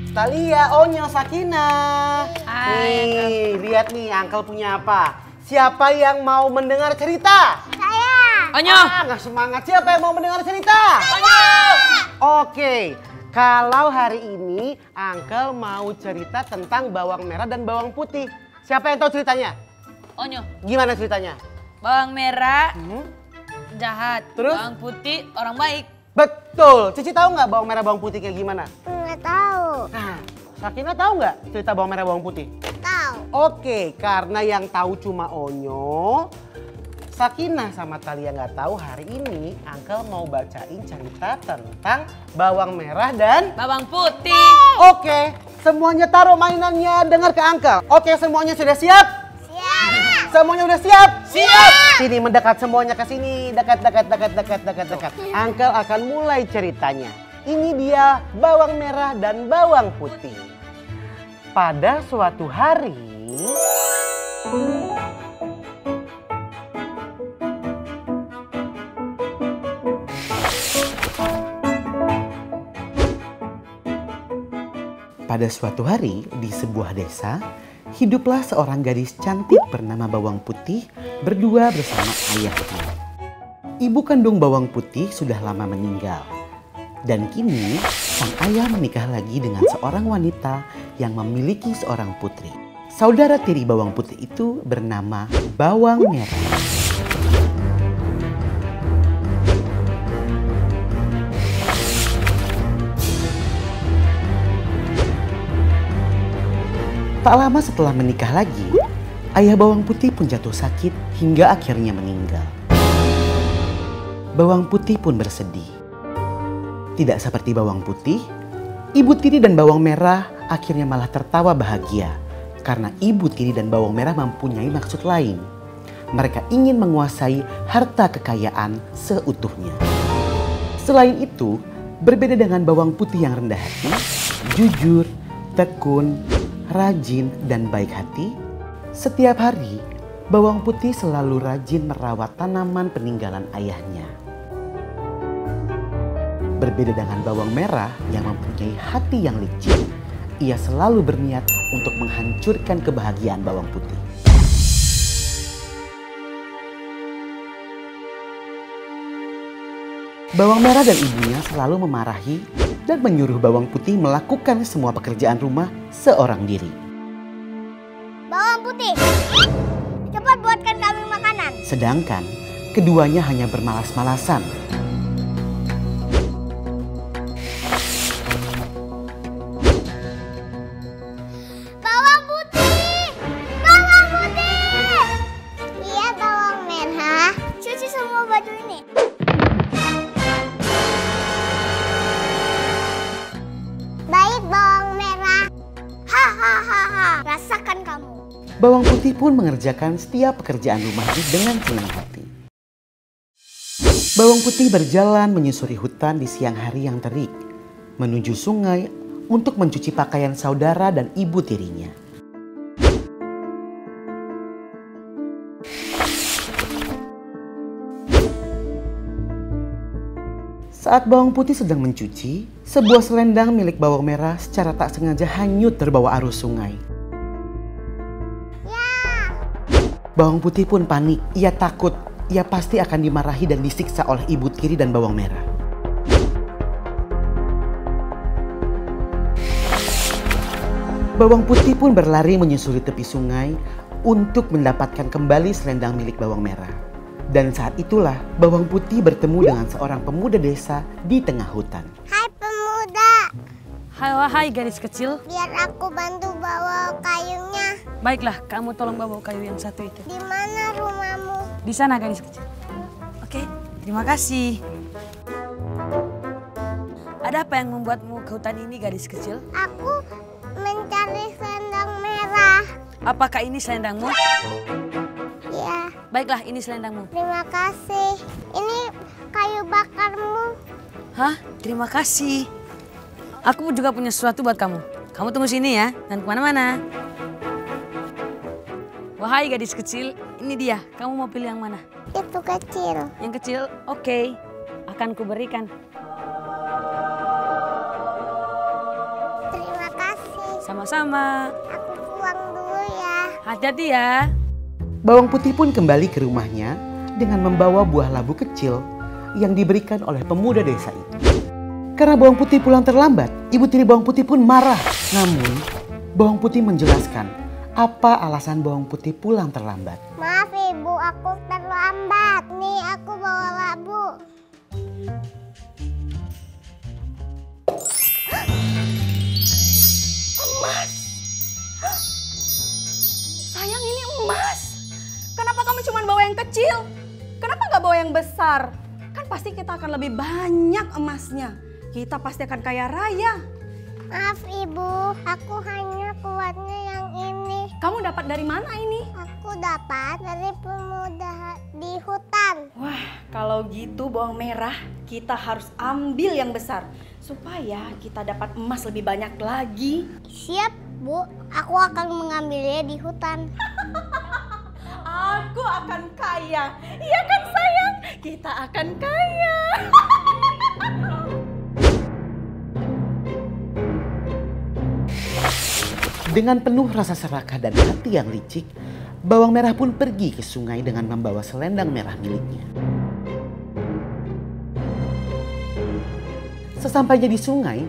Talia, Onyo, Sakinah. Nih, lihat nih, Uncle punya apa? Siapa yang mau mendengar cerita? Saya. Onyo. Nggak semangat. Siapa yang mau mendengar cerita? Onyo. Oke, kalau hari ini Uncle mau cerita tentang bawang merah dan bawang putih. Siapa yang tahu ceritanya? Onyo. Gimana ceritanya? Bawang merah jahat. Terus? Bawang putih orang baik. Betul. Cici tahu nggak bawang merah bawang putih kayak gimana? Nggak tahu. Nah, Sakinah tahu nggak cerita bawang merah bawang putih? Tahu. Oke, karena yang tahu cuma Onyo, Sakinah sama Talia nggak tahu, hari ini Uncle mau bacain cerita tentang bawang merah dan Bawang putih. Oke, semuanya taruh mainannya, dengar ke Uncle. Oke, semuanya sudah siap? Siap. Semuanya udah siap? Siap. Sini mendekat semuanya ke sini, dekat. Uncle akan mulai ceritanya. Ini dia bawang merah dan bawang putih. Pada suatu hari, di sebuah desa, hiduplah seorang gadis cantik bernama Bawang Putih berdua bersama ayahnya. Ibu kandung Bawang Putih sudah lama meninggal. Dan kini sang ayah menikah lagi dengan seorang wanita yang memiliki seorang putri. Saudara tiri Bawang Putih itu bernama Bawang Merah. Tak lama setelah menikah lagi, ayah Bawang Putih pun jatuh sakit hingga akhirnya meninggal. Bawang Putih pun bersedih. Tidak seperti Bawang Putih, Ibu Tiri dan Bawang Merah akhirnya malah tertawa bahagia karena Ibu Tiri dan Bawang Merah mempunyai maksud lain. Mereka ingin menguasai harta kekayaan seutuhnya. Selain itu, berbeda dengan Bawang Putih yang rendah hati, jujur, tekun, rajin, dan baik hati, setiap hari Bawang Putih selalu rajin merawat tanaman peninggalan ayahnya. Berbeda dengan Bawang Merah yang mempunyai hati yang licik, ia selalu berniat untuk menghancurkan kebahagiaan Bawang Putih. Bawang Merah dan ibunya selalu memarahi dan menyuruh Bawang Putih melakukan semua pekerjaan rumah seorang diri. Bawang Putih, cepat buatkan kami makanan. Sedangkan keduanya hanya bermalas-malasan. Bawang Putih! Bawang Putih! Iya, Bawang Merah. Cuci semua baju ini. Baik, Bawang Merah. Hahaha, rasakan kamu. Bawang Putih pun mengerjakan setiap pekerjaan rumahnya dengan senang hati. Bawang Putih berjalan menyusuri hutan di siang hari yang terik, menuju sungai untuk mencuci pakaian saudara dan ibu tirinya. Saat Bawang Putih sedang mencuci, sebuah selendang milik Bawang Merah secara tak sengaja hanyut terbawa arus sungai. Bawang Putih pun panik, ia takut, ia pasti akan dimarahi dan disiksa oleh ibu tiri dan Bawang Merah. Bawang Putih pun berlari menyusuri tepi sungai untuk mendapatkan kembali selendang milik Bawang Merah. Dan saat itulah Bawang Putih bertemu dengan seorang pemuda desa di tengah hutan. Hai pemuda, Hai gadis kecil. biar aku bantu bawa kayunya. Baiklah, kamu tolong bawa kayu yang satu itu. Di mana rumahmu? Di sana gadis kecil. Oke, terima kasih. Ada apa yang membuatmu ke hutan ini gadis kecil? Aku mencari selendang merah. Apakah ini selendangmu? Ya, Baiklah, ini selendangmu. terima kasih. Ini kayu bakarmu. Hah? Terima kasih. Aku juga punya sesuatu buat kamu. Kamu tunggu sini ya, dan kemana-mana. Wahai gadis kecil, ini dia. Kamu mau pilih yang mana? Itu kecil. Yang kecil? Oke. Akan kuberikan. Terima kasih. Sama-sama. Aku pulang dulu ya. Hati-hati ya. Bawang putih pun kembali ke rumahnya dengan membawa buah labu kecil yang diberikan oleh pemuda desa itu. Karena bawang putih pulang terlambat, ibu tiri bawang putih pun marah. Namun, bawang putih menjelaskan apa alasan bawang putih pulang terlambat. Maaf ibu, aku terlambat. Nih aku bawa labu. Emas. Sayang, ini emas. Kenapa kamu cuma bawa yang kecil? Kenapa nggak bawa yang besar? Kan pasti kita akan lebih banyak emasnya. Kita pasti akan kaya raya. Maaf ibu, aku hanya kuatnya yang ini. Kamu dapat dari mana ini? Aku dapat dari pemuda di hutan. Wah, kalau gitu bawang merah kita harus ambil yang besar. Supaya kita dapat emas lebih banyak lagi. Siap bu, aku akan mengambilnya di hutan. Aku akan kaya. Iya kan sayang? Kita akan kaya. Dengan penuh rasa serakah dan hati yang licik, bawang merah pun pergi ke sungai dengan membawa selendang merah miliknya. Sesampainya di sungai,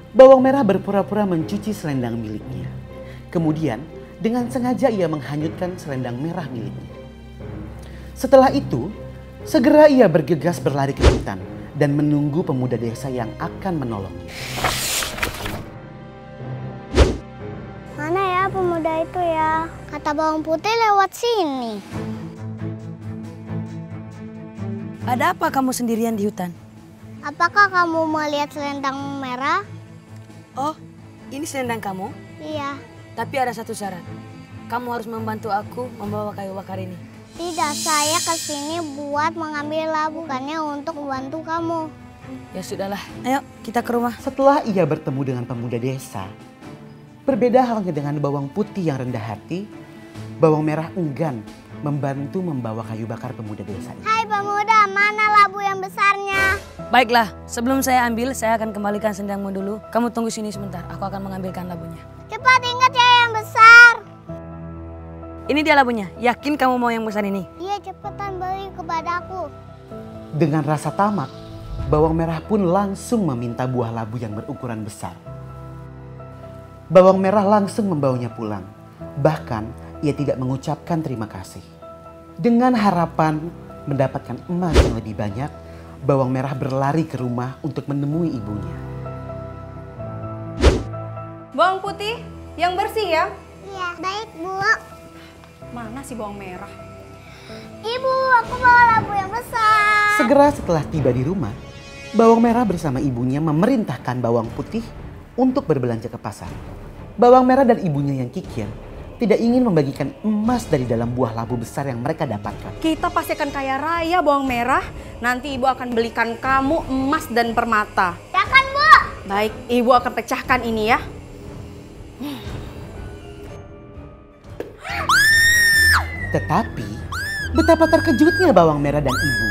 bawang merah berpura-pura mencuci selendang miliknya. Kemudian, dengan sengaja ia menghanyutkan selendang merah miliknya. Setelah itu, segera ia bergegas berlari ke hutan dan menunggu pemuda desa yang akan menolongnya. Mana ya pemuda itu ya? Kata bawang putih lewat sini. Ada apa kamu sendirian di hutan? Apakah kamu melihat selendang merah? Oh, ini selendang kamu? Iya. Tapi ada satu syarat. Kamu harus membantu aku membawa kayu bakar ini. Tidak, saya kesini buat mengambil labu, bukannya untuk membantu kamu. Ya sudahlah, ayo kita ke rumah. Setelah ia bertemu dengan pemuda desa, berbeda halnya dengan bawang putih yang rendah hati, bawang merah enggan membantu membawa kayu bakar pemuda desa itu. Hai pemuda, mana labu yang besarnya? Baiklah, sebelum saya ambil, saya akan kembalikan selendangmu dulu. Kamu tunggu sini sebentar, aku akan mengambilkan labunya. Cepat ingat ya yang besar. Ini dia labunya, yakin kamu mau yang besar ini? Iya, cepetan beri kepadaku. Dengan rasa tamak, bawang merah pun langsung meminta buah labu yang berukuran besar. Bawang merah langsung membawanya pulang. Bahkan ia tidak mengucapkan terima kasih. Dengan harapan mendapatkan emas yang lebih banyak, bawang merah berlari ke rumah untuk menemui ibunya. Bawang putih yang bersih ya. Iya, baik bu. Mana sih bawang merah? Ibu, aku bawa labu yang besar. Segera setelah tiba di rumah, bawang merah bersama ibunya memerintahkan bawang putih untuk berbelanja ke pasar. Bawang merah dan ibunya yang kikir tidak ingin membagikan emas dari dalam buah labu besar yang mereka dapatkan. Kita pasti akan kaya raya bawang merah. Nanti ibu akan belikan kamu emas dan permata. Ya kan bu? Baik, ibu akan pecahkan ini ya. Tetapi betapa terkejutnya bawang merah dan ibu.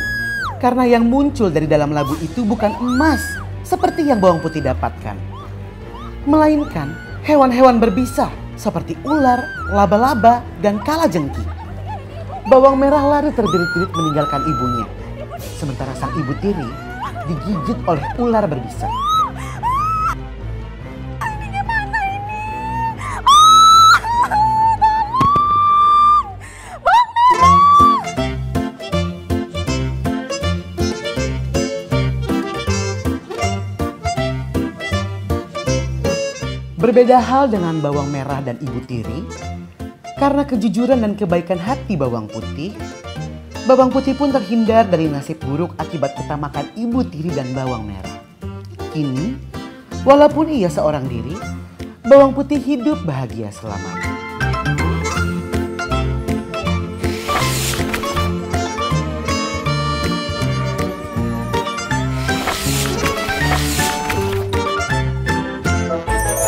Karena yang muncul dari dalam labu itu bukan emas seperti yang bawang putih dapatkan. Melainkan hewan-hewan berbisa seperti ular, laba-laba, dan kalajengking. Bawang merah lari terbirit-birit meninggalkan ibunya. Sementara sang ibu tiri digigit oleh ular berbisa. Berbeda hal dengan bawang merah dan ibu tiri, karena kejujuran dan kebaikan hati bawang putih pun terhindar dari nasib buruk akibat ketamakan ibu tiri dan bawang merah. Kini, walaupun ia seorang diri, bawang putih hidup bahagia selamanya.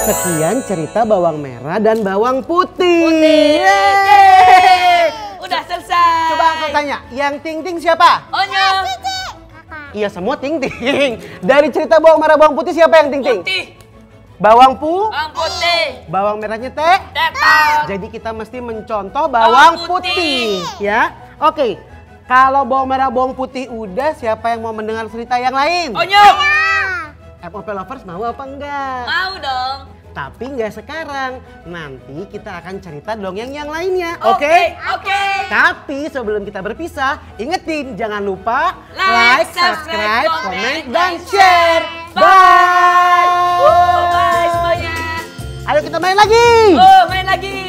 Sekian cerita bawang merah dan bawang putih. Udah selesai. Coba aku tanya, yang ting-ting siapa? Onyo. Iya semua ting-ting. Dari cerita bawang merah bawang putih siapa yang ting-ting? Putih. Bawang Bawang putih. bawang merahnya teh. Tetap. Jadi kita mesti mencontoh bawang Bawang putih. Ya, oke. Kalau bawang merah bawang putih udah, siapa yang mau mendengar cerita yang lain? Onyo. FOP Lovers mau apa enggak? Mau dong. Tapi nggak sekarang. Nanti kita akan cerita dongeng yang lainnya. Oke. Tapi sebelum kita berpisah, ingetin jangan lupa Like, subscribe, subscribe, komen, komen, dan dan share. Bye. Bye. Bye semuanya. Ayo kita main lagi. Oh, main lagi.